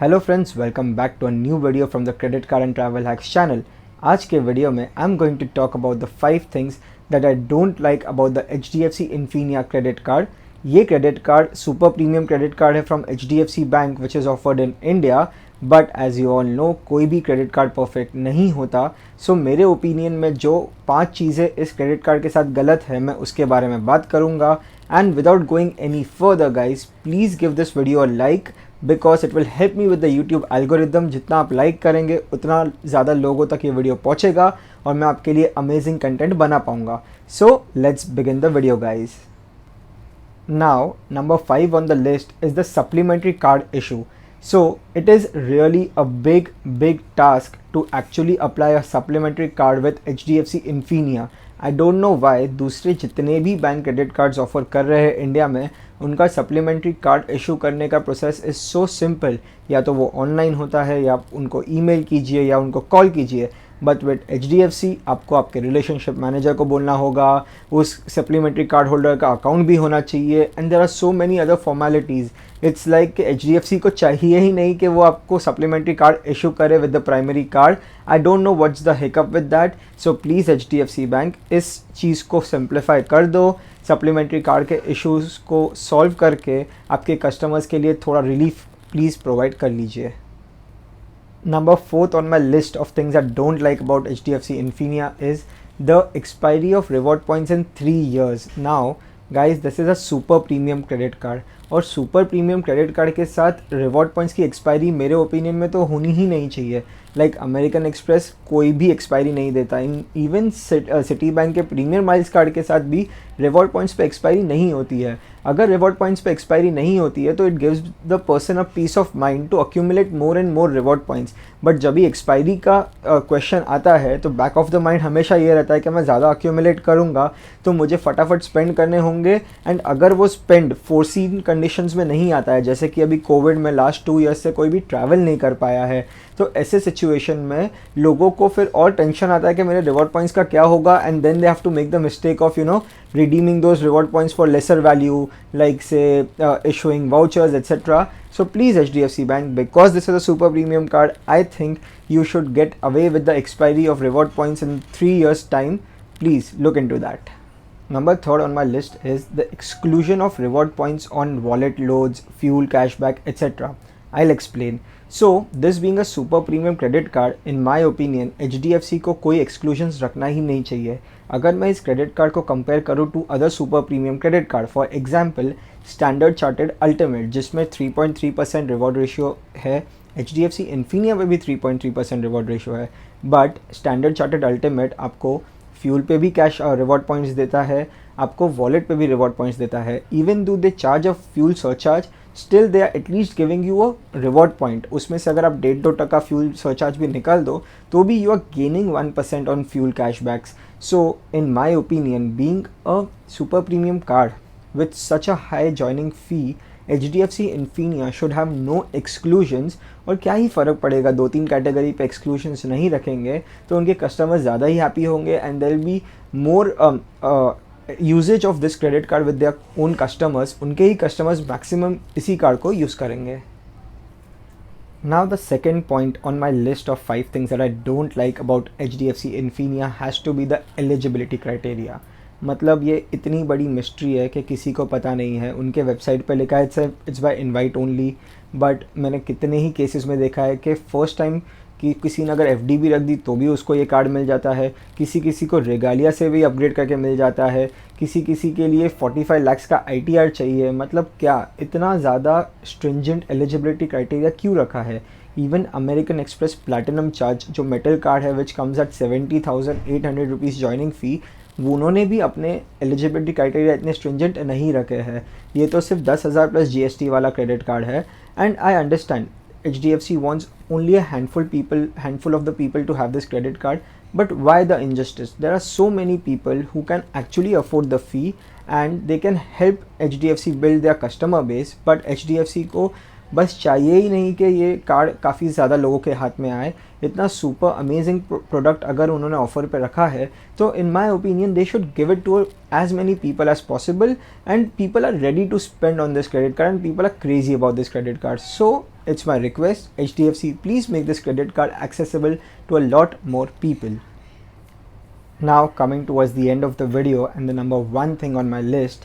Hello friends, welcome back to a new video from the credit card and travel hacks channel. आज के video में I am going to talk about the 5 things that I don't like about the HDFC Infinia credit card. ये credit card super premium credit card है from HDFC bank which is offered in India, but as you all know कोई भी credit card perfect नहीं होता। सो मेरे opinion में जो 5 चीज़ें इस क्रेडिट कार्ड के साथ गलत है मैं उसके बारे में बात करूँगा। And without going any further guys, please give this video a like because it will help me with the YouTube algorithm. जितना आप लाइक करेंगे उतना ज़्यादा लोगों तक ये वीडियो पहुँचेगा और मैं आपके लिए अमेजिंग कंटेंट बना पाऊँगा। So let's begin the video guys. Now, number 5 on the list is the supplementary card issue. So, it is really a big task to actually apply a supplementary card with HDFC Infinia. I don't know why दूसरे जितने भी bank credit cards offer कर रहे हैं India में, उनका supplementary card issue करने का प्रोसेस इज़ सो सिंपल। या तो वो ऑनलाइन होता है या उनको ईमेल कीजिए या उनको कॉल कीजिए, बट विद HDFC आपको आपके रिलेशनशिप मैनेजर को बोलना होगा, उस सप्लीमेंट्री कार्ड होल्डर का अकाउंट भी होना चाहिए and there are so many other formalities. It's like कि HDFC को चाहिए ही नहीं कि वो आपको सप्लीमेंट्री कार्ड इशू करे with the primary card. I don't know what's the hiccup with that. So please HDFC bank इस चीज़ को सिंप्लीफाई कर दो। सप्लीमेंट्री कार्ड के इश्यूज़ को सॉल्व करके आपके कस्टमर्स के लिए थोड़ा रिलीफ प्लीज़ प्रोवाइड कर लीजिए। Number 4th on my list of things I don't like about HDFC Infinia is the expiry of reward points in 3 years. Now, guys, this is a super premium credit card और super premium credit card के साथ reward points की expiry मेरे opinion में तो होनी ही नहीं चाहिए। लाइक अमेरिकन एक्सप्रेस कोई भी एक्सपायरी नहीं देता, इवन सिटी बैंक के प्रीमियर माइल्स कार्ड के साथ भी रिवॉर्ड पॉइंट्स पे एक्सपायरी नहीं होती है। अगर रिवॉर्ड पॉइंट्स पे एक्सपायरी नहीं होती है तो it gives the person a peace of mind to accumulate more and more reward points. But जब भी एक्सपायरी का क्वेश्चन आता है तो बैक ऑफ द माइंड हमेशा ये रहता है कि मैं ज़्यादा अक्यूमुलेट करूँगा तो मुझे फटाफट स्पेंड करने होंगे, एंड अगर वो स्पेंड फोरसीन कंडीशंस में नहीं आता है, जैसे कि अभी कोविड में लास्ट 2 ईयर्स से कोई भी ट्रैवल नहीं कर पाया है, तो ऐसे सिचुएशन में लोगों को फिर और टेंशन आता है कि मेरे रिवॉर्ड पॉइंट्स का क्या होगा, and then they have to make the mistake of redeeming those reward points for lesser value, like say issuing vouchers, etc. So please HDFC Bank, because this is a super premium card, I think you should get away with the expiry of reward points in 3 years time. Please look into that. Number 3rd on my list is the exclusion of reward points on wallet loads, fuel, cashback, etc. I'll explain. So this being a super premium credit card, in my opinion HDFC को कोई exclusions रखना ही नहीं चाहिए। अगर मैं इस credit card को compare करूँ to other super premium credit card, for example Standard Chartered Ultimate जिसमें 3.3% रिवॉर्ड रेशियो है, HDFC Infinia में भी 3.3% रिवॉर्ड रेशियो है, बट स्टैंडर्ड चार्टर्ड अल्टीमेट आपको फ्यूल पे भी कैश रिवॉर्ड पॉइंट्स देता है, आपको वॉलेट पे भी रिवॉर्ड पॉइंट्स देता है। Even though they charge a fuel surcharge, still they are at least giving you a reward point. उसमें से अगर आप 1.5-2% फ्यूल सरचार्ज भी निकाल दो तो भी you are gaining 1% on fuel cashbacks. So in my opinion, being a super premium card with such a high joining fee, HDFC Infinia should have no exclusions। और क्या ही फ़र्क पड़ेगा, 2-3 कैटेगरी पे एक्सक्लूशंस नहीं रखेंगे तो उनके कस्टमर्स ज़्यादा ही हैप्पी होंगे and there be more usages of this credit card with their own customers. उनके ही कस्टमर्स मैक्सिमम इसी कार्ड को यूज़ करेंगे। Now the second point on my list of 5 things that I don't like about HDFC Infinia has to be the eligibility criteria। मतलब ये इतनी बड़ी mystery है कि किसी को पता नहीं है। उनके वेबसाइट पे लिखा है it's by invite only, but मैंने कितने ही केसेस में देखा है कि फ़र्स्ट टाइम कि किसी ने अगर FD भी रख दी तो भी उसको ये कार्ड मिल जाता है, किसी को रेगालिया से भी अपग्रेड करके मिल जाता है, किसी के लिए 45 लाख का ITR चाहिए। मतलब क्या इतना ज़्यादा स्ट्रिंजेंट एलिजिबिलिटी क्राइटेरिया क्यों रखा है? Even American Express platinum charge जो मेटल कार्ड है which comes at 70,800 rupees joining fee, वो उन्होंने भी अपने एलिजिबिलिटी क्राइटेरिया इतने स्ट्रिंजेंट नहीं रखे हैं। ये तो सिर्फ 10,000 प्लस GST वाला क्रेडिट कार्ड है। And I understand HDFC wants only a handful of the people to have this credit card, but why the injustice? There are so many people who can actually afford the fee and they can help HDFC build their customer base, but HDFC को बस चाहिए ही नहीं कि ये card काफ़ी ज़्यादा लोगों के हाथ में आए। इतना सुपर अमेजिंग प्रोडक्ट अगर उन्होंने ऑफर पे रखा है तो in my opinion they should give it to as many people as possible, and people are ready to spend on this credit card and people are crazy about this credit card. So it's my request, HDFC, please make this credit card accessible to a lot more people. Now coming towards the end of the video, and the number one thing on my list,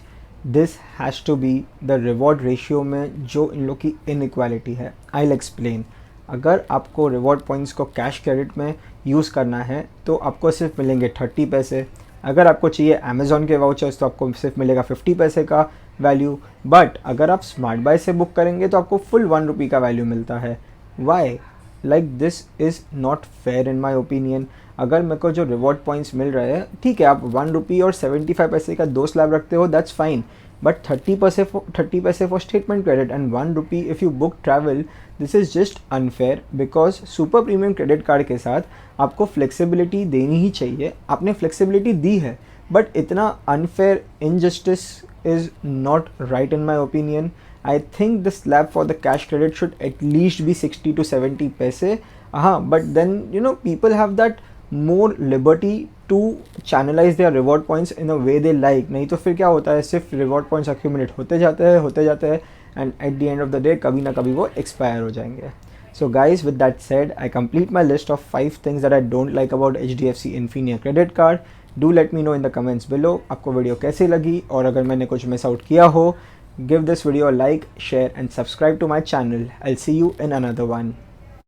this has to be the reward ratio में जो इन लोग की inequality है. I'll explain. अगर आपको reward points को cash credit में use करना है तो आपको सिर्फ मिलेंगे 30 पैसे. अगर आपको चाहिए अमेज़ॉन के वाउचर्स तो आपको सिर्फ मिलेगा 50 पैसे का वैल्यू. बट अगर आप स्मार्ट बाय से बुक करेंगे तो आपको फुल 1 रुपी का वैल्यू मिलता है. Why? Like this is not fair in my opinion. अगर मेरे को जो रिवॉर्ड पॉइंट्स मिल रहे हैं, ठीक है, आप 1 रुपी और 75 पैसे का 2 स्लैब रखते हो, दैट्स फाइन. बट 30 पैसे for statement credit and 1 rupee if you book travel, this is just unfair. Because super premium credit card के साथ आपको फ्लेक्सिबिलिटी देनी ही चाहिए. आपने फ्लेक्सिबिलिटी दी है, बट इतना unfair injustice is not right in my opinion. I think the slab for the cash credit should at least be 60 to 70 paise. But then people have that more liberty to channelize their reward points in a way they like. नहीं तो फिर क्या होता है, सिर्फ reward points accumulate होते जाते हैं and at the end of the day कभी ना कभी वो expire हो जाएंगे. So guys, with that said, I complete my list of 5 things that I don't like about HDFC Infinia credit card. Do let me know in the comments below आपको video कैसी लगी, और अगर मैंने कुछ मिस आउट किया हो, give this video a like, share and subscribe to my channel. I'll see you in another one.